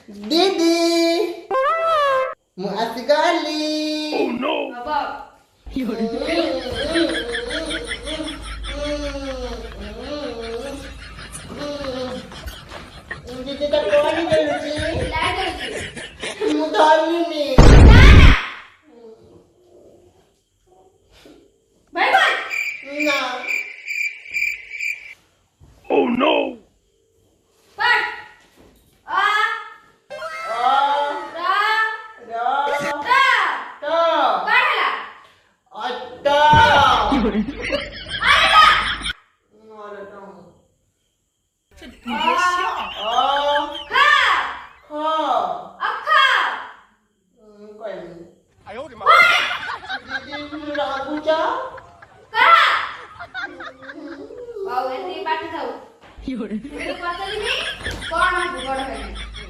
दीदी मुआस गाली बाबा दीदी तर कोणी गेली लाईट होती. मुधारली मी बाय बाय ना पण आ आ रा रा ता ता काढला आता आला खा अख्खा का भाऊ यांनी पाठी जाऊ